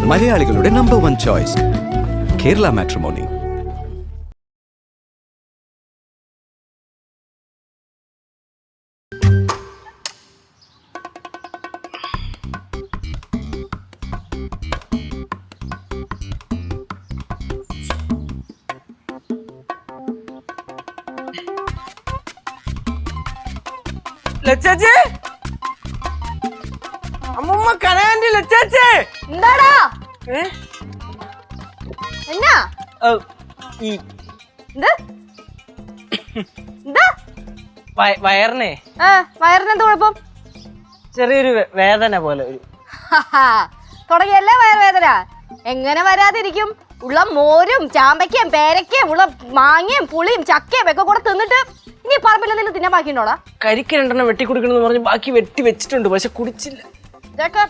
മലയാളികളുടെ number 1 choice Kerala matrimony. ലച്ചേച്ചി, അമ്മൂമ്മ കനകാന്റി, ലച്ചേച്ചി. എന്താടാ എന്നാ വയറിനെ വയറിനെന്ത് കുഴപ്പം? ചെറിയൊരു വേദന പോലെ. തുടങ്ങിയല്ലേ വയറുവേദന? എങ്ങനെ വരാതിരിക്കും? ഉള്ള മോരും ചാമ്പയ്ക്കയും പേരയ്ക്കയും ഉള്ള മാങ്ങയും പുളിയും ചക്കയും ഒക്കെ കൂടെ തിന്നിട്ട് ഇനി പറമ്പിൽ എന്തെങ്കിലും തിന്നാൻ ബാക്കിയുണ്ടോടാ? കരിക്ക് 2 എണ്ണം വെട്ടി കുടിക്കണമെന്ന് പറഞ്ഞ് ബാക്കി വെട്ടി വെച്ചിട്ടുണ്ട്, പക്ഷെ കുടിച്ചില്ല. ഇതൊക്കെ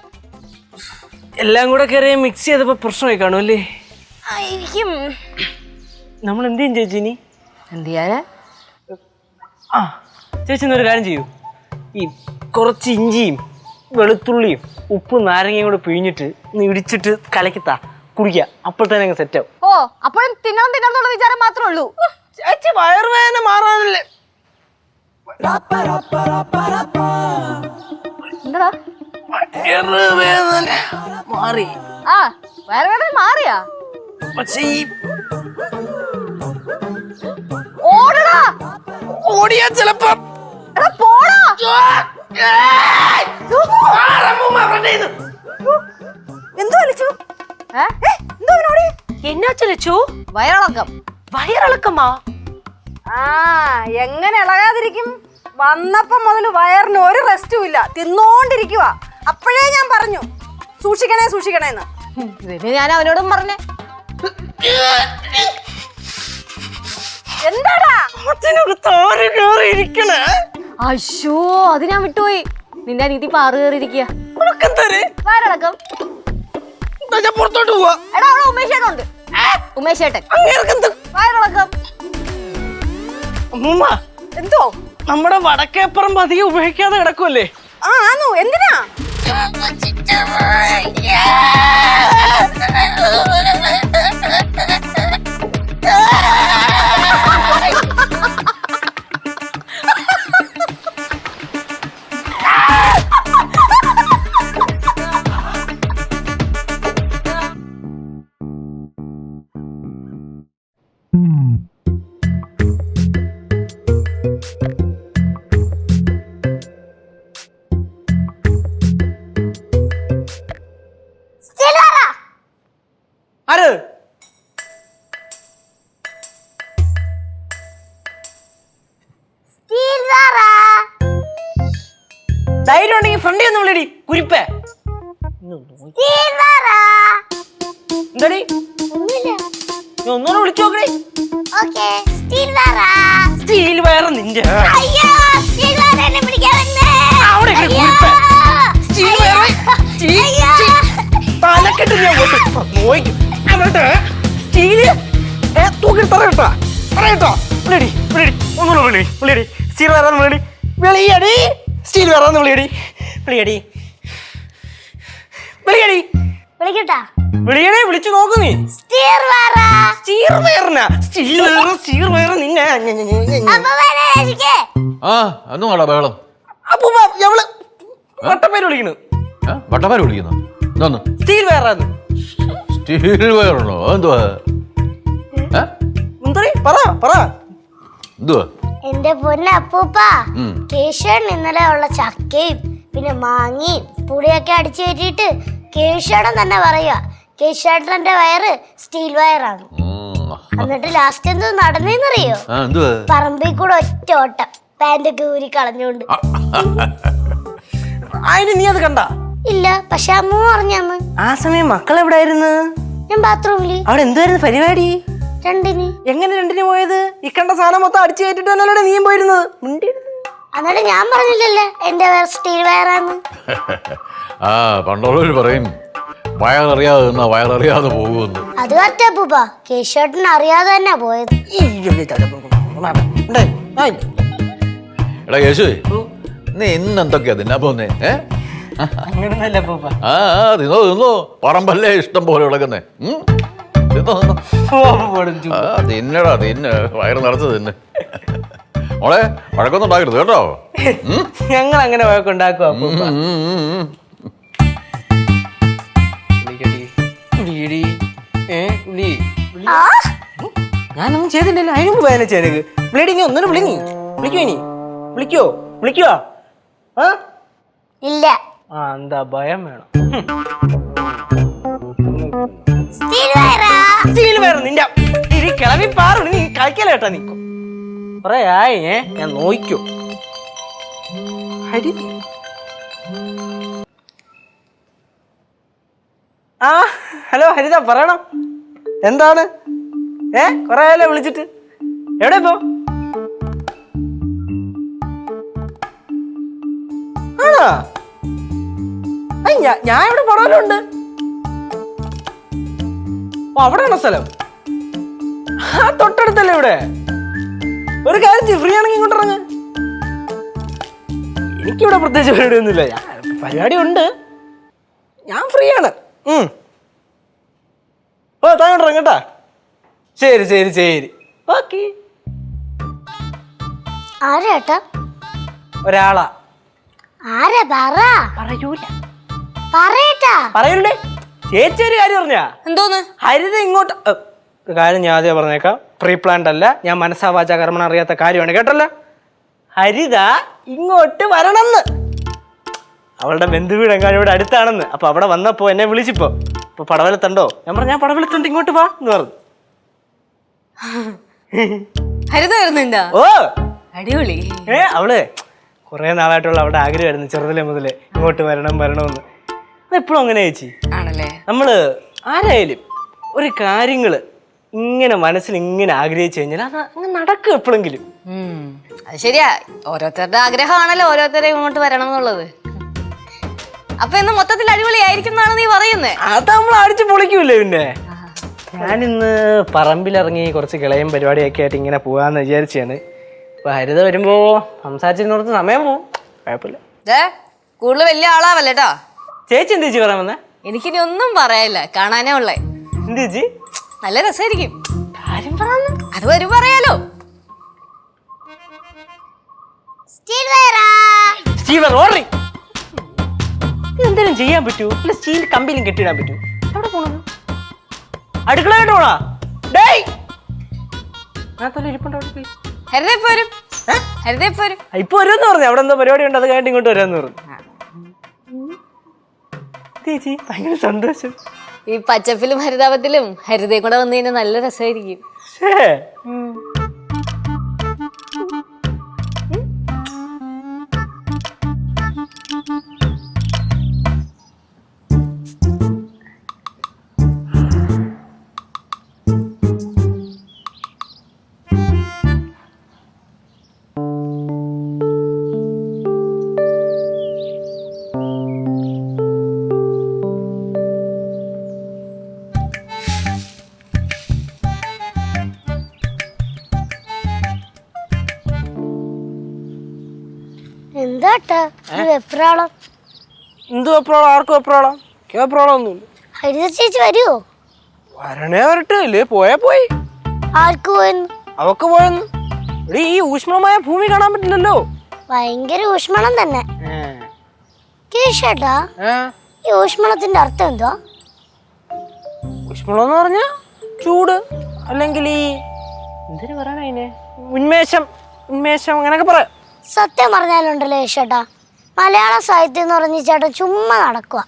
എല്ലാം കൂടെ കയറി മിക്സ് ചെയ്തപ്പോ പ്രശ്നമായി കാണും അല്ലേ? ആയിരിക്കും. നമ്മൾ എന്ത് ചെയ്യും ചേച്ചി? ഇനി എന്ത് ചെയ്യാനാ? ചേച്ചി എന്നൊരു കാര്യം ചെയ്യൂ. ഈ കുറച്ച് ഇഞ്ചിയും വെളുത്തുള്ളിയും ഉപ്പും നാരങ്ങയും കൂടെ പിഴിഞ്ഞിട്ട് ഒന്ന് ഇടിച്ചിട്ട് കലക്കിത്താ കുടിക്കുക. അപ്പോൾ തന്നെ അങ്ങ് സെറ്റ് ആവും. ഓ, അപ്പോഴും തിന്നാന്നുള്ള വിചാരം മാത്രമേ ഉള്ളൂ. ചേച്ചി വയറുവേദന മാറാനല്ലേ? എന്താ വയറുവേദന മാറി? വയറുവേദന മാറിയാ? പക്ഷേ ഓടടാ, ഓടിയാ ചിലപ്പോ പോടാ. എന്തോ ലച്ചു? എന്നാച്ചു ലച്ചു? വയറിളക്കം. വയറിളക്കമാ? എങ്ങനെ ഇളകാതിരിക്കും? വന്നപ്പം മുതൽ വയറിന് ഒരു റെസ്റ്റും ഇല്ല, തിന്നോണ്ടിരിക്കുക. അപ്പോഴേ ഞാൻ പറഞ്ഞു സൂക്ഷിക്കണേന്ന്. ഇതിന് ഞാൻ അവനോടും പറഞ്ഞേ. എന്താടാ അശ്ശോ, അത് ഞാൻ വിട്ടുപോയി. നിന്റെ അനീതി പാറു കയറിയിരിക്കുക. വയറിളക്കം. പുറത്തോട്ട് പോവാ. എടാ, അവിടെ ഉമേഷേട്ടുണ്ട്. ഉമേഷേട്ടൻ വയറിളക്കം. അമ്മൂമ്മ, എന്തോ നമ്മുടെ വടക്കേപ്പുറം അധികം ഉപയോഗിക്കാതെ കിടക്കുമല്ലേ? ആണോ? എന്തിനാ? ആര്? ധൈര്യം ഉണ്ടെങ്കിൽ ഫ്രണ്ടി ഒന്ന് വിളിയടി കുരിപ്പേ. എന്താടി ഒന്നൂടെ വിളിച്ചു നോക്കണേ. സ്റ്റീൽ വയറ് നിന്റെ തലക്കെട്ട് ഞാൻ നോക്കും. സ്റ്റീല് തൂക്കി പറയട്ടോ പറയട്ടോ. വിളിയടി വിളിയടി ഒന്നുകൂടെ വിളി വിളിയടി. സ്റ്റീൽ വയറാന്ന് വിളിയടി. വിളിയടി സ്റ്റീൽ വയറാന്ന് വിളിയടി. വിളിയടി വിളിയടി വിളിക്കട്ടാ? വിളിയടി വിളിച്ചു നോക്ക് നീ. ബഹളം വട്ടപ്പേര് വിളിക്കുന്നു. വട്ടപ്പാര് വിളിക്കുന്നു. എന്തോന്ന്? സ്റ്റീൽ വയറാന്ന്. സ്റ്റീൽ വയറുണ്ടോ? എന്തുവാ പറ. എന്തുവാ? എന്റെ പൊന്ന അപ്പൂപ്പ, കേശവൻ ഇന്നലെ ഉള്ള ചക്കയും പിന്നെ മാങ്ങയും പുളിയൊക്കെ അടിച്ചു കയറ്റിയിട്ട് കേശവൻ തന്നെ പറയുക കേശവേട്ടന്റെ വയറ് സ്റ്റീൽ വയറാണ്. എന്നിട്ട് ലാസ്റ്റ് എന്തോ നടന്നേന്നറിയോ? പറമ്പിൽ കൂടെ ഒറ്റ ഓട്ടം, പാന്റൊക്കെ ഊരി കളഞ്ഞോണ്ട്. നീ അത് കണ്ട? ഇല്ല, പക്ഷെ അമ്മ പറഞ്ഞമ്മ. ആ സമയം മക്കൾ എവിടെയായിരുന്നു? ഞാൻ ബാത്റൂമില്. അവിടെ എന്തുവായിരുന്നു പരിപാടി? രണ്ടിന്. എങ്ങനെ രണ്ടിന് പോയത്? ഈ കണ്ട സാധനം മൊത്തം അടിച്ചു കയറ്റിട്ട് തന്നെയല്ലേ നീയും പോയിരുന്നത്? എന്നിട്ട് ഞാൻ പറഞ്ഞില്ലല്ലേ എന്റെ വയർ സ്റ്റീൽ വയറാന്ന്. പണ്ടുള്ളവര് പറയും വയററിയാതെ നിന്നാ വയററിയാതെ പോകുമെന്ന്. അത് പറ്റപ്പൂപ്പ, കേശവേട്ടൻ അറിയാതെ തന്നെ പോയത്. എടാ യേശുവേ, നീ ഇന്നെന്തൊക്കെയാ തിന്നാ പോന്നേ? അങ്ങനൊന്നല്ല അപ്പൂപ്പ. ആ തിന്നോ തിന്നോ, പറമ്പല്ലേ ഇഷ്ടം പോലെ കിടക്കുന്നേ. തിന്നോ തിന്നോ. ഓ, അപ്പൂപ്പയോട് ചുമ്മാ. തിന്നടാ തിന്ന്, വയറ് നിറച്ച് തിന്ന്. മോളെ വഴക്കൊന്നും ഉണ്ടാക്കരുത് കേട്ടോ. ഞങ്ങൾ അങ്ങനെ വഴക്കുണ്ടാക്കും അപ്പൂപ്പ. വിളിക്കടി. വിളി. ഞാനൊന്നും ചെയ്തില്ലല്ലോ, അതിന് മുമ്പ് വേദന ചേനക്ക് വിളിയടി. നീ ഒന്നിനും വിളിക്കോ ഇനി? വിളിക്കുവോ? ആ ഇല്ല. എന്താ ഭയം വേണം? സ്റ്റീൽ വയറാ. സ്റ്റീൽ വയറ് നിന്റെ കിളവി പാറു. നീ കളിക്കലേട്ടാ. നീ കൊറേ ആയി ഞാൻ നോക്കൂ. ഹരി ആ ഹലോ ഹരിത, പറയണം. എന്താണ്? കൊറേ ആയല്ലോ വിളിച്ചിട്ട്. എവിടെ ഇപ്പോ? ആണോ? ഞാൻ ഇവിടെ പടവലുണ്ട്. അവിടെയാണോ സ്ഥലം? തൊട്ടടുത്തല്ലേ ഇവിടെ. ഒരു കാര്യം, ഫ്രീ ആണെങ്കിൽ ഇങ്ങോട്ട് ഇറങ്ങ്. എനിക്കിവിടെ പ്രത്യേകിച്ച് പരിപാടിയൊന്നുമില്ല. പരിപാടി ഉണ്ട്, ഞാൻ ഫ്രീ ആണ്. ഓ താങ്കോട്ട് കേട്ടാ. ശരി ശരി ശരി, ഓക്കെ. ആരാട്ടാ? ഒരാളാ. ആരാ? പറ. പറയൂല. പറയട്ടാ. പറയൂലേ. ചേച്ചി ഒരു കാര്യം പറഞ്ഞാ. എന്തോന്ന്? ഹരിത ഇങ്ങോട്ട്. ഒരു കാര്യം ഞാൻ ആദ്യം പറഞ്ഞേക്കാം, പ്രീ പ്ലാൻഡ് അല്ല, ഞാൻ മനസ്സാവാച കർമ്മണം അറിയാത്ത കാര്യമാണ്, കേട്ടല്ലോ. ഹരിത ഇങ്ങോട്ട് വരണമെന്ന്. അവളുടെ ബന്ധുവീട് എങ്ങാനും ഇവിടെ അടുത്താണെന്ന്. അപ്പൊ അവിടെ വന്നപ്പോ എന്നെ വിളിച്ചിപ്പോ, ഇപ്പൊ പടവലത്തുണ്ടോ? ഞാൻ പറഞ്ഞു ഞാൻ പടവലത്തുണ്ട്, ഇങ്ങോട്ട് വാ എന്ന് പറഞ്ഞു. ഹരിത വരുന്നുണ്ടോ? ഓ അടിപൊളി. അവള് കുറെ നാളായിട്ടുള്ള അവിടെ ആഗ്രഹമായിരുന്നു, ചെറുതിലെ മുതലേ ഇങ്ങോട്ട് വരണമെന്ന്. അതെപ്പോഴും അങ്ങനെ ചേച്ചി. ആണല്ലേ? നമ്മള് ആരായാലും ഒരു കാര്യങ്ങള് ഇങ്ങനെ മനസ്സിൽ ഇങ്ങനെ ആഗ്രഹിച്ചു കഴിഞ്ഞാൽ അത് അങ്ങനെ നടക്കും എപ്പോഴെങ്കിലും. അത് ശരിയാ, ഓരോരുത്തരുടെ ആഗ്രഹമാണല്ലോ ഓരോരുത്തരെ ഇങ്ങോട്ട് വരണം എന്നുള്ളത്. അപ്പൊ ഇന്ന് മൊത്തത്തിൽ അടിപൊളിയായിരിക്കും എന്നാണ് നീ പറയുന്നേ? അത് നമ്മൾ അടിച്ചു പൊളിക്കൂലേ. പിന്നെ ഞാനിന്ന് പറമ്പിലിറങ്ങി കുറച്ച് കിളയും പരിപാടിയൊക്കെ ആയിട്ട് ഇങ്ങനെ പോവാന്ന് വിചാരിച്ചാണ്. ഇപ്പൊ ഹരിത വരുമ്പോ സംസാരിച്ചിരുന്നോടത്ത് സമയം പോവും, കുഴപ്പമില്ല. കൂടുതൽ വലിയ ആളാവല്ലേട്ടാ. ചേച്ചി എന്ത് ചേച്ചി പറയാൻ വന്നേ? എനിക്കിനി ഒന്നും പറയാനില്ല, കാണാനേ ഉള്ളേ. എന്ത് ചേച്ചി? നല്ല രസമായിരിക്കും. കാര്യം പറഞ്ഞു. അത് വരും പറയാലോ. സ്റ്റീൽ വയറാ. സ്റ്റീവർ ഓർഡറി. എന്തെങ്കിലും ചെയ്യാൻ പറ്റൂ? അല്ല സ്റ്റീൽ കമ്പിയിലും കെട്ടിയിടാൻ പറ്റൂ? എവിടെ പോണു? അടുക്കളയായിട്ട് പോണാ? ഡേയ് ഇരിപ്പുണ്ടോ? ഹരിത ഇപ്പൊ വരും. ഹരിത ഇപ്പൊ വരും. ഇപ്പൊ വരുമെന്ന് പറഞ്ഞു. അവിടെ എന്തോ പരിപാടി ഉണ്ട്, അത് കഴിഞ്ഞിട്ട് ഇങ്ങോട്ട് വരാന്ന് പറഞ്ഞു. ചേച്ചി ഭയങ്കര സന്തോഷം. ഈ പച്ചപ്പിലും ഹരിതാപത്തിലും ഹരിതയും കൂടെ വന്നു കഴിഞ്ഞാൽ നല്ല രസമായിരിക്കും. എന്താട്ടാ വെപ്രാളം? എന്ത് വെപ്രാളം? ആർക്കും വെപ്രാളം? വെപ്രാളം ഒന്നുമില്ല. ഹരിത ചേച്ചി വരുവോ? വരണേ വരട്ടെ, ഇല്ലേ പോയാ പോയി. ആർക്ക് പോയെന്ന്? അവക്ക് പോയെന്ന്. ഇവിടെ ഈ ഊഷ്മളമായ ഭൂമി കാണാൻ പറ്റില്ലല്ലോ. ഭയങ്കര ഊഷ്മളം തന്നെ. കേശേട്ടാ, ഈ ഊഷ്മളത്തിന്റെ അർത്ഥം എന്തുവാ? ഊഷ്മളം എന്ന് പറഞ്ഞ ചൂട്, അല്ലെങ്കിൽ ഈ എന്തിനു പറയാൻ അതിനെ, ഉന്മേഷം അങ്ങനെയൊക്കെ പറയാം. സത്യം പറഞ്ഞാലുണ്ടല്ലോ കേശേട്ടാ, മലയാള സാഹിത്യം എന്ന് പറഞ്ഞ ചേട്ടൻ ചുമ്മാ നടക്കുക.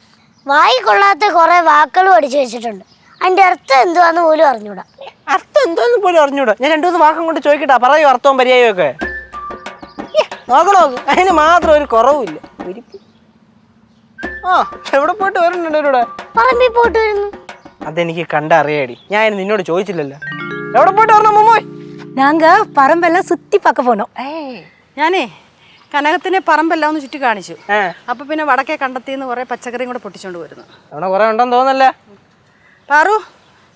വായി കൊള്ളാത്ത കുറെ വാക്കുകൾ പഠിച്ചു വെച്ചിട്ടുണ്ട്. അതിന്റെ അർത്ഥം എന്തുവാന്ന് പോലും അറിഞ്ഞൂടാ. അർത്ഥം എന്തോന്ന് പോലും അറിഞ്ഞൂടാ? ഞാൻ രണ്ടു മൂന്ന് വാക്കം കൊണ്ട് ചോദിക്കട്ടാ, പറയൂ അർത്ഥവും പര്യായവും ഒക്കെ. നോക്കണോ? അതിന് മാത്രം ഒരു കുറവുമില്ല. എവിടെ പോയിട്ട് വരുന്നുണ്ട് ഇവിടെ? പറമ്പിൽ പോയിട്ട് വരുന്നു. അതെനിക്ക് കണ്ടറിയാടി. ഞാൻ നിന്നോട് ചോദിച്ചില്ലല്ലോ. എവിടെ പോയിട്ട് വരണം മുമ്പോയ്? நாங்க பரம்பெல்லாம் சுத்தி பார்க்க போனோம். ഞാനേ കനകത്തിനെ പറമ്പെല്ലാം ഒന്ന് ചുറ്റി കാണിച്ചു. അപ്പൊ പിന്നെ വടക്കേ കണ്ടെത്തിന്ന് കുറെ പച്ചക്കറിയും കൂടെ പൊട്ടിച്ചോണ്ട് വരുന്നു. അവിടെ കുറെ ഉണ്ടെന്ന് തോന്നല്ലേ? പാറു,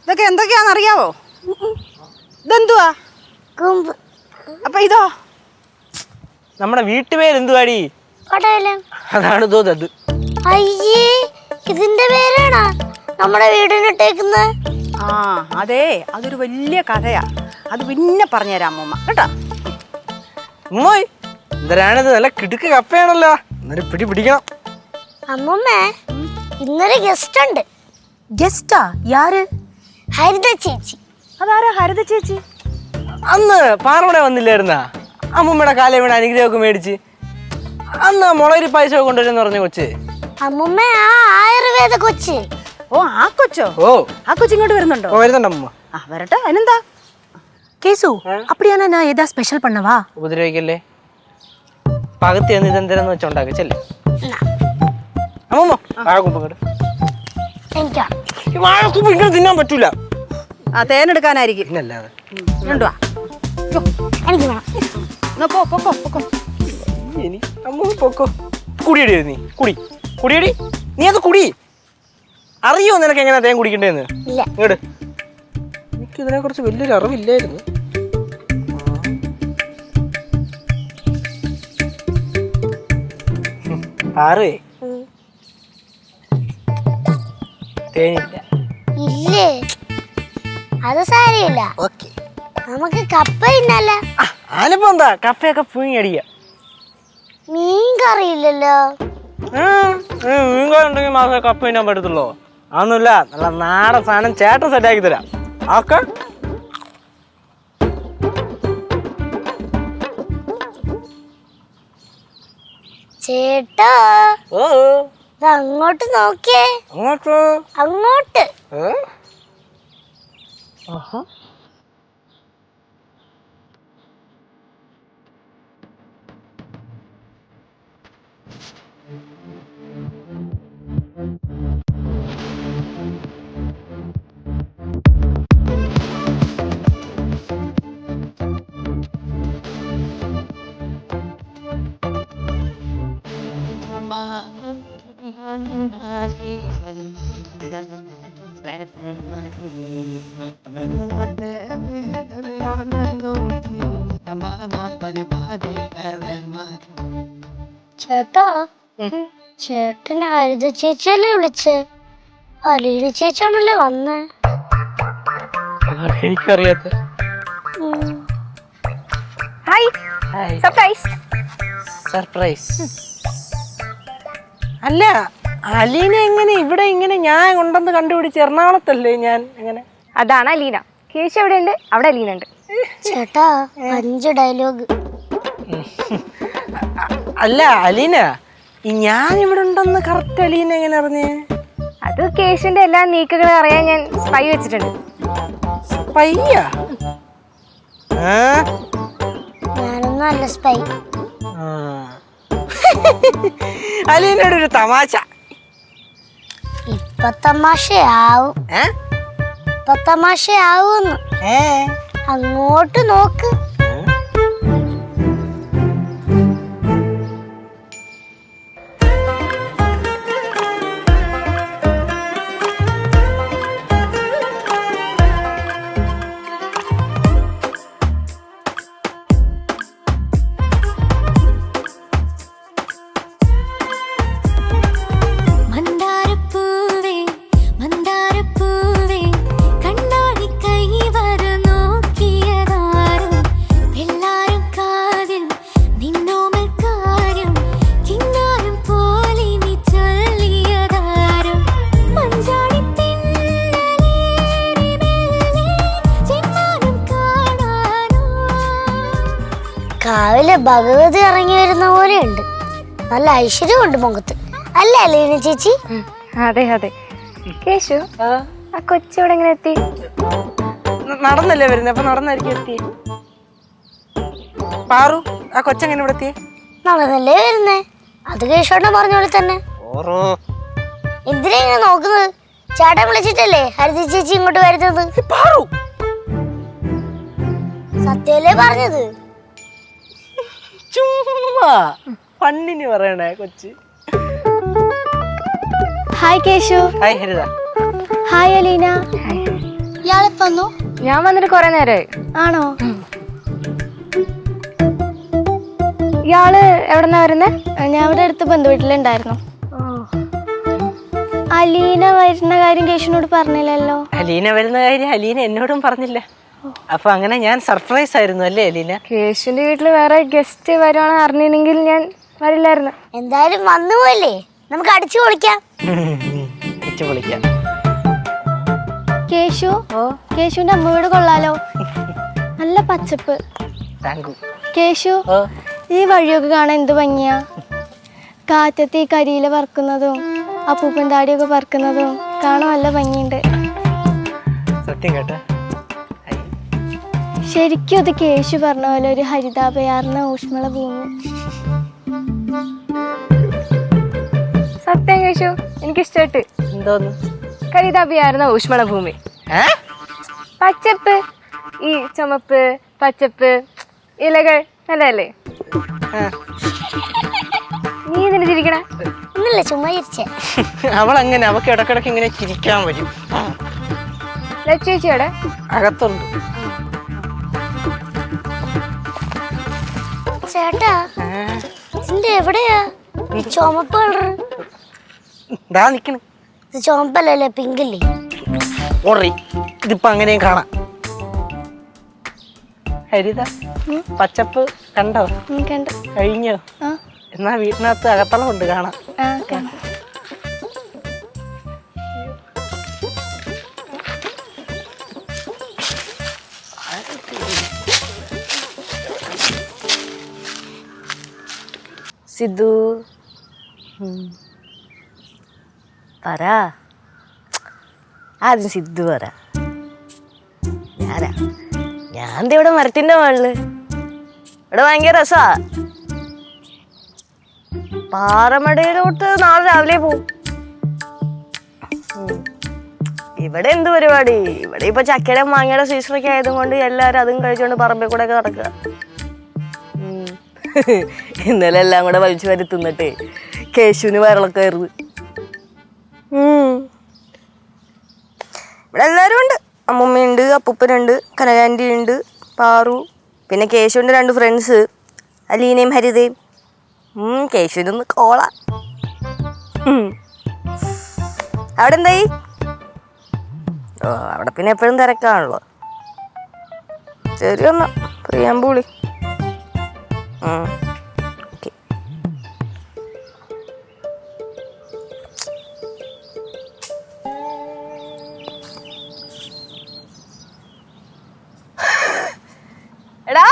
ഇതൊക്കെ എന്തൊക്കെയാന്ന് അറിയാവോ? ഇതെന്തുവാ? കൂമ്പ്. അപ്പൊ ഇതോ? നമ്മുടെ വീട്ടുപേര് എന്തുവാടി? പടവലം. അതാണ് തോന്നത്. അയ്യേ, ഇതിന്റെ പേരാണോ നമ്മുടെ വീടിനിട്ടേക്കുന്നത്? ആ അതെ, അതൊരു വലിയ കഥയാ. അത് പിന്നെ പറഞ്ഞുതരാം അമ്മൂമ്മ കേട്ടോ. ഉമ്മോയ് എന്തരാണിത്? നല്ല കിടുക്ക് കപ്പയാണല്ലോ. എന്നൊരു പിടിക്കണം. അമ്മൂമ്മേ, ഇന്നൊരു ഗസ്റ്റ് ഉണ്ട്. ഗസ്റ്റാ? യാര്? ഹരിത ചേച്ചി. അതാരാ ഹരിത ചേച്ചി? അന്ന് പാറമട വന്നില്ലായിരുന്നാ? അമ്മൂമ്മയുടെ കാലം വീണ് അനുഗ്രഹമൊക്കെ മേടിച്ച് അന്ന് മുളകരി പായസം കൊണ്ടുവരുന്ന പറഞ്ഞ കൊച്ച്. അമ്മൂമ്മ, ആ ആയുർവേദ കൊച്ച്. ഓ ആ കൊച്ചോ? ഓ, ആ കൊച്ചു ഇങ്ങോട്ട് വരുന്നുണ്ടോ? വരുന്നുണ്ട് അമ്മ. ആ വരട്ടെ, അതിനെന്താ? കേസു, அப்படியானா நான் ஏதா ஸ்பெஷல் பண்ணவா? ഉപദ്രവിക്കല്ലേ. പകത്തി എന്ന് ഇതെന്തരെന്ന് വെച്ചോണ്ടാക്കി ചെല്ലേ അമ്മൂമ്മ. വാഴക്കൂപ്പ് എനിക്കാ വാഴക്കൂപ്പ് ഇങ്ങനെ തിന്നാൻ പറ്റൂല. ആ തേനെടുക്കാനായിരിക്കും. പിന്നല്ലാതെ കൊണ്ടുവാ. എനിക്ക് വേണം. എന്നാ പോ, പൊക്കോ പൊക്കോ. അമ്മ പൊക്കോ. കുടിയടി നീ, കുടിയടി നീ. അത് കുടി. അറിയോ നിനക്ക് എങ്ങനെയാ തേൻ കുടിക്കണ്ടേന്ന്? ഇല്ല. ഇങ്ങോട്ട്. എനിക്ക് ഇതിനെ കുറിച്ച് വലിയൊരു അറിവില്ലായിരുന്നു. ആറേ തേനില്ല. ഇല്ലേ? അത് സാരമില്ല. ഓക്കെ, നമുക്ക് കപ്പ തിന്നല്ല. ആനിപ്പോ എന്താ കപ്പയൊക്കെ പുഴുങ്ങി അടിക്ക. മീൻ കറിയില്ലല്ലോ. മീൻകാർ ഉണ്ടെങ്കിൽ മാസം കപ്പ തിന്നാൻ പറ്റത്തുള്ളൂ. അതൊന്നുമില്ല, നല്ല നാടൻ സാധനം ചേട്ടൻ സെറ്റാക്കി തരാം. ഓക്കെ. ചേട്ടാ, ഓ, ഇത് അങ്ങോട്ട് നോക്കിയേ. അങ്ങോട്ട്. അങ്ങോട്ട്. ആഹാ. ചേട്ടാ, ചേട്ടനെ ഹരിത ചേച്ചിയല്ലേ വിളിച്ച്? അലീന ചേച്ചിയാണല്ലേ വന്നേ? എനിക്കറിയാത്ത. Hi, surprise. സർപ്രൈസ് അല്ല, അലീന എങ്ങനെ ഇവിടെ? ഇങ്ങനെ ഞാൻ ഉണ്ടെന്ന് കണ്ടുപിടിച്ച് എറണാകുളത്തല്ലേ ഞാൻ? എങ്ങനെ? അതാണ് അലീന. കേശു എവിടെ ഉണ്ട്? അവിടെ അലീന ഉണ്ട്. ചേട്ടാ, 5 ഡയലോഗ്. അല്ല അലീന, ഞാൻ ഇവിടെ ഉണ്ടെന്ന് കറക്റ്റ് അലീന എങ്ങനെ അറിഞ്ഞേ? അത് കേശുവിന്റെ എല്ലാ നീക്കങ്ങളും അറിയാൻ ഞാൻ സ്പൈ വെച്ചിട്ടുണ്ട്. പയ്യ ഞാനൊന്നും അല്ല സ്പൈ. അലീനയുടെ ഒരു തമാശ. ഇപ്പൊ തമാശയാവും. ഇപ്പൊ തമാശയാവൂന്ന്. അങ്ങോട്ട് നോക്ക്. കാവിലെ ഭഗവതി ഇറങ്ങി വരുന്ന പോലെ ഉണ്ട്. നല്ല ഐശ്വര്യമുണ്ട് മുഖത്ത്. അല്ലേ അലീന ചേച്ചി? അതെ അതെ. കേശു, ആ കൊച്ചിവിടെ എങ്ങനെ എത്തി? നടന്നല്ലേ വരുന്നത്? അപ്പൊ നടന്നായിരിക്കും എത്തി. പാറു, ആ കൊച്ചെങ്ങനെ ഇവിടെ എത്തി? നടന്നല്ലേ വരുന്നേ. അത് കേശോട്ടൻ പറഞ്ഞ പോലെ തന്നെ. എന്തിനാ ഇങ്ങനെ നോക്കുന്നത്? ചേട്ടൻ വിളിച്ചിട്ടല്ലേ ഹരിത ചേച്ചി ഇങ്ങോട്ട് വരുന്നത്? പാറു സത്യല്ലേ പറഞ്ഞത്? ചുമ്മാ പണ്ണിന് പറയണേ കൊച്ച്. ഹായ് കേശു. ഹായ് ഹരിത. ഹായ് അലീന. ഇയാളിപ്പോ വന്നു? ഞാൻ വന്നിട്ട് കുറെ നേരമായി. ആണോ? ഇയാള് എവിടെന്നാ വരുന്നേ? ഞാൻ ഇവിടെ അടുത്ത് ബന്ധുവീട്ടിലുണ്ടായിരുന്നു. അലീന വരുന്ന കാര്യം കേശുനോട് പറഞ്ഞില്ലല്ലോ. അലീന വരുന്ന കാര്യം അലീന എന്നോടും പറഞ്ഞില്ല. അപ്പൊ അങ്ങനെ ഞാൻ സർപ്രൈസ് ആയിരുന്നു അല്ലേ അലീന? കേശുവിന്റെ വീട്ടില് വേറെ ഗസ്റ്റ് വരുവാണെന്ന് അറിഞ്ഞില്ലെങ്കിൽ ഞാൻ വരില്ലായിരുന്നു. എന്തായാലും വന്നു പോയില്ലേ, നമുക്ക് അടിച്ചു പൊളിക്കാം. അടിച്ചു പൊളിക്കാം. കേശു, കേശുവിന്റെ അമ്മ വീട് കൊള്ളാലോ, നല്ല പച്ചപ്പ്. കേശു, ഈ വഴിയൊക്കെ കാണാൻ എന്ത് ഭംഗിയാ. കാറ്റത്ത് ഈ കരിയില പറക്കുന്നതും അപ്പൂപ്പൻ താടിയൊക്കെ പറക്കുന്നതും കാണാൻ നല്ല ഭംഗിയുണ്ട്. സത്യം കേട്ടോ, ശരിക്കും അത് കേശു പറഞ്ഞ പോലെ ഒരു ഹരിതാപയാർന്ന ഊഷ്മള ഭൂമി. സത്യം കേശു, എനിക്കിഷ്ടമായിട്ട്. എന്തോന്ന്? കരിതാപിയായിരുന്ന ഊഷ്മള ഭൂമി, പച്ചപ്പ്, ഈ ചുമപ്പ് പച്ചപ്പ് ഇലകൾ നല്ലതല്ലേ? നീ ഇതിന് ചിരിക്കണേ? ഇന്നല്ല ചുമ്മാ ചിരിച്ചേ. അവളങ്ങനെ അവക്ക് ഇടക്കിടക്ക് ഇങ്ങനെ ചിരിക്കാൻ വരും. ലച്ചേച്ചിയോടെ അകത്തുണ്ട്. ചേട്ടാ, ഇതിന്റെ എവിടെയാ ഈ ചുമപ്പ് കളറ്? ദാ നിക്കണ്. ഇത് ചുമപ്പല്ലേ, പിങ്കല്ലേ? ഓറി ഇതിപ്പോ അങ്ങനെയും കാണാം. ഹരിത പച്ചപ്പ് കണ്ടോ? കണ്ടു. കഴിഞ്ഞോ? എന്നാ വീട്ടിനകത്ത് അകത്തളം ഉണ്ട്, കാണാം. സിദ്ധു പറ, ആദ്യം സിദ്ധു പറ. ഞാൻ ഇവിടെ മരത്തിന്റെ മുകളില്, ഇവിടെ ഭയങ്കര രസാ. പാറമടയിലോട്ട് നാളെ രാവിലെ പോവും. ഇവിടെ എന്ത് പരിപാടി? ഇവിടെ ഇപ്പൊ ചക്കയുടെ മാങ്ങയുടെ സീസണൊക്കെ ആയതും കൊണ്ട് എല്ലാരും അതും കഴിച്ചുകൊണ്ട് പറമ്പിൽ കൂടെ ഒക്കെ നടക്കുക. ഇന്നലെ എല്ലാം കൂടെ വലിച്ചു വരി തിന്നിട്ട് കേശുവിന് വയറിളക്കം ആയിരുന്നു. ഇവിടെ എല്ലാവരും ഉണ്ട്. അമ്മൂമ്മയുണ്ട്, അപ്പൂപ്പനുണ്ട്, കനകാൻറ്റി ഉണ്ട്, പാറു, പിന്നെ കേശുവിൻ്റെ 2 ഫ്രണ്ട്സ് അലീനയും ഹരിതയും. കേശുവിനൊന്ന് കോള. അവിടെ എന്തായി? ഓ, അവിടെ പിന്നെ എപ്പോഴും തിരക്കാണല്ലോ. ശരി എന്നാ പ്രിയാമ്പൂളി. ഓക്കെ. എടാ,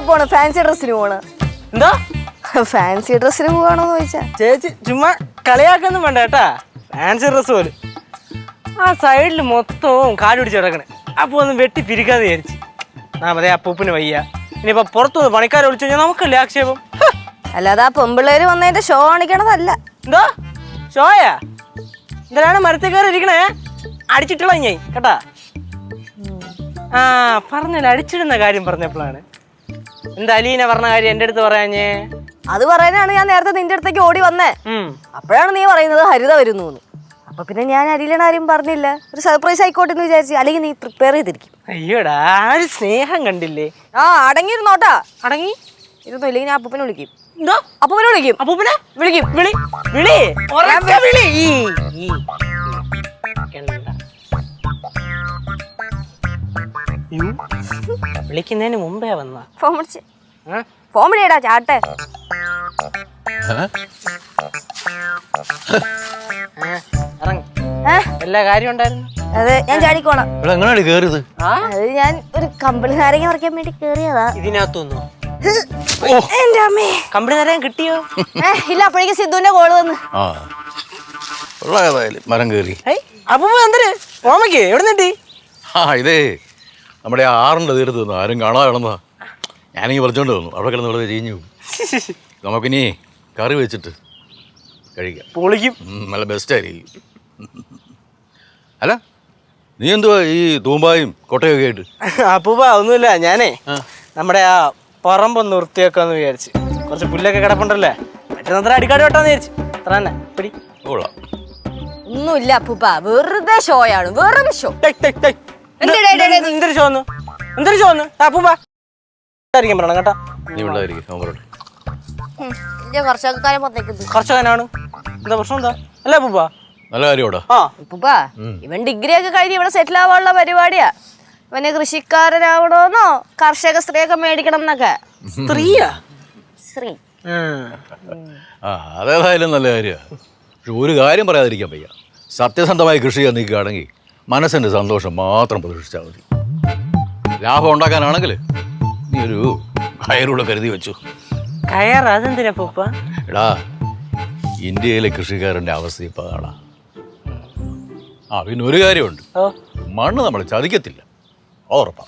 പോണ ഫാൻസി ഡ്രസ്സിന് പോണ? എന്താ ഫാൻസി ഡ്രസ്സിന് പോവാണോന്ന് ചോദിച്ചാ? ചേച്ചി ചുമ്മാ കളിയാക്കൊന്നും വേണ്ട കേട്ടാ. ഫാൻസി ഡ്രസ് പോലും ആ സൈഡിൽ മൊത്തവും കാല് പിടിച്ച് കിടക്കണേ. അപ്പൊ ഒന്ന് വെട്ടി പിരിക്കാതെ വിചാരിച്ചു. അതേ അപ്പൂപ്പിന് വയ്യ, ഇനിയിപ്പോ പുറത്തുനിന്ന് പണിക്കാരെ വിളിച്ചു കഴിഞ്ഞാൽ നമുക്കല്ലേ ആക്ഷേപം. അല്ലാതെ ആ പെമ്പിള്ളേര് വന്നതിന്റെ ഷോ കാണിക്കണതല്ല. എന്താ ഷോയാ? എന്തിനാണ് മരത്തേക്കാരെ ഇരിക്കണേ? അടിച്ചിട്ടുള്ള ഞാൻ കേട്ടാ. ആ പറഞ്ഞല്ലോ, അടിച്ചിടുന്ന കാര്യം പറഞ്ഞപ്പോഴാണ്. എന്താ അലീന പറഞ്ഞ കാര്യം എന്റെ അടുത്ത് പറയാഞ്ഞേ? അത് പറയാനാണ് ഞാൻ നേരത്തെ നിന്റെ അടുത്തേക്ക് ഓടി വന്നേ. അപ്പോഴാണ് നീ പറയുന്നത് ഹരിത വരുന്നു. അപ്പൊ പിന്നെ ഞാൻ അലീനയുടെ കാര്യം പറഞ്ഞില്ല. ഒരു സർപ്രൈസ് ആയിക്കോട്ടെ എന്ന് വിചാരിച്ചു. അല്ലെങ്കിൽ നീ പ്രിപ്പയർ ചെയ്തിരിക്കും. അയ്യോടാ, ഒരു സ്നേഹം കണ്ടില്ലേ? ആ അടങ്ങിയിരുന്നോട്ടാ. അടങ്ങി ഇരുന്നു, ഇല്ലെങ്കിൽ ഞാൻ അപ്പൂപ്പനെ വിളിക്കും. എന്തോ? അപ്പൂപ്പനെ വിളിക്കും. അപ്പൂപ്പനെ വിളിക്കും. വിളി വിളി ഉറക്കെ വിളി. വിളിക്കുന്നതിന് മുമ്പേ വന്ന ഫോൺ വിളിച്ച് ഫോൺ വിളിയടാ ചാട്ടെ. ഇറങ്ങി എല്ലാ കാര്യം ഉണ്ടായിരുന്നു. അതെ, ഞാൻ ചാടിക്കോണം. എങ്ങനെയാണ് കേറിയത്? അത് ഞാൻ ഒരു കമ്പിളി നാരങ്ങ പറിക്കാൻ വേണ്ടി കേറിയതാ. ഇതിനകത്തൊന്നു എന്റെ അമ്മേ, കമ്പിളി നാരങ്ങ കിട്ടിയോ? ഇല്ല, അപ്പോഴേക്കും സിദ്ധുവിന്റെ കോള് വന്ന്. ആ ഉള്ള കഥായാലും മരം കയറി. അപ്പൂപ്പ എന്തിന് ഓമയ്ക്ക് എവിടെ നിട്ടി? ഇതേ നമ്മുടെ ആ 6ന്റെ തീരത്ത് വന്നു, ആരും കാണാതെ കിടന്നതാ. ഞാനിങ്ങനെ പറിച്ചോണ്ട് വന്നു. അവിടെ കിടന്ന് ഇവിടെ ചീഞ്ഞു. നമുക്കിനി കറി വെച്ചിട്ട് കഴിക്കാം. പൊളിക്കും. നല്ല ബെസ്റ്റായിരിക്കും. അല്ല നീ എന്തുവാ ഈ തൂമ്പായും കൊട്ടയൊക്കെ ആയിട്ട്? അപ്പൂപ്പ ഒന്നുമില്ല, ഞാനേ നമ്മുടെ ആ പറമ്പൊന്ന് വൃത്തിയാക്കാന്ന് വിചാരിച്ച്. കുറച്ച് പുല്ലൊക്കെ കിടപ്പുണ്ടല്ലേ, മറ്റേ അടിക്കാട് വെട്ടാന്ന് വിചാരിച്ചു. അത്ര തന്നെ പിടി. കൊള്ളാം. ഒന്നുമില്ല അപ്പൂപ്പ, വെറുതെ ഷോയാണ്, വെറും ഷോ. എന്തൊരു ഷോന്ന്, എന്തൊരു ഷോന്ന് അപ്പൂപ്പാ പറയണം കേട്ടാ. നീ ഉണ്ടായിരിക്കും, അവൻ പറയട്ടെ. കർഷകക്കാരെ പുറത്തേക്ക് കർഷകനാണ്, എന്താ പ്രശ്നം എന്താ അല്ലേ അപ്പൂപ്പാ? നല്ല കാര്യോടാ. ആ അപ്പൂപ്പ, ഇവൻ ഡിഗ്രി ഒക്കെ കഴിഞ്ഞ് ഇവിടെ സെറ്റിൽ ആവാനുള്ള പരിപാടിയാ. ഇവന് കൃഷിക്കാരനാവണോന്നോ കർഷക സ്ത്രീയൊക്കെ മേടിക്കണം എന്നൊക്കെ. സ്ത്രീയാ? സ്ത്രീ ആ അതേതായാലും നല്ല കാര്യമാണ്. പക്ഷെ ഒരു കാര്യം പറയാതിരിക്കാൻ വയ്യ. സത്യസന്ധമായി കൃഷി ചെയ്യാൻ നിൽക്കുകയാണെങ്കിൽ മനസ്സിൻ്റെ സന്തോഷം മാത്രം പ്രതീക്ഷിച്ചാൽ മതി. ലാഭം ഉണ്ടാക്കാനാണെങ്കിൽ നീ ഒരു കയറൂടെ കരുതി വെച്ചു. കയർ? അതെന്തിനാ പൂപ്പ? എടാ, ഇന്ത്യയിലെ കൃഷിക്കാരൻ്റെ അവസ്ഥ ഇപ്പം അതാടാ. ആ പിന്നെ ഒരു കാര്യമുണ്ട്, മണ്ണ് നമ്മൾ ചതിക്കത്തില്ല, ഉറപ്പാ.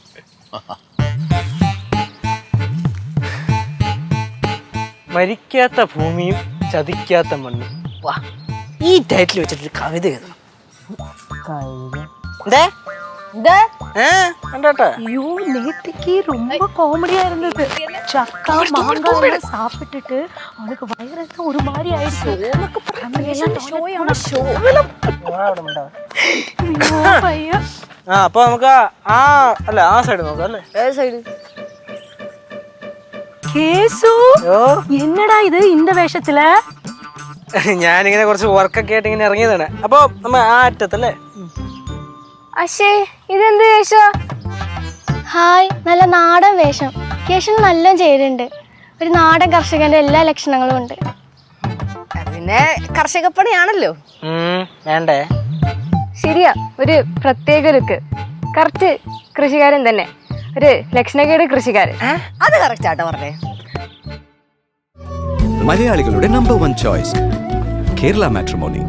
മരിക്കാത്ത ഭൂമിയും ചതിക്കാത്ത മണ്ണും. വാ, ഈ ടൈറ്റിൽ വെച്ചിട്ട് കവിത എഴുതണം. എന്തേ കണ്ടോട്ടെ? ஐயோ நேற்றுக்கு ரொம்ப காமெடியா இருந்தது. சக்கா மாங்காய் சாப்பிட்டுட்டு அவனுக்கு வயிறெல்லாம் ஒரு மாதிரி ஆயிடுச்சு. ആ അപ്പൊ നമുക്ക് ആ അല്ല ആ സൈഡ് നോക്കാം അല്ലേ? ഏത് സൈഡ്? கேசு என்னடா இது இந்த வேஷத்துல? ഞാനിങ്ങനെ കുറച്ച് വർക്കൊക്കെ ആയിട്ട് ഇങ്ങനെ ഇറങ്ങിയതാണ്. അപ്പൊ നമ്മ ആ അറ്റത്തല്ലേ? അശേ ഇതെന്ത് വേഷ? ഹായ്, നല്ല നാടൻ വേഷം. കേശന് നല്ല ചേരുന്നുണ്ട്. ഒരു നാടൻ കർഷകന്റെ എല്ലാ ലക്ഷണങ്ങളും ഉണ്ട്. പിന്നെ കർഷകപ്പണിയാണല്ലോ. വേണ്ടേ? ശരിയാ, ഒരു പ്രത്യേക ലുക്ക്. കറക്റ്റ് കൃഷിക്കാരൻ തന്നെ, ഒരു ലക്ഷണക്കേട് കൃഷിക്കാരൻ. അത് കറക്റ്റ് ആട്ടോ പറഞ്ഞേ. മലയാളികളുടെ നമ്പർ 1 ചോയ്സ് കേരള മാട്രിമോണി.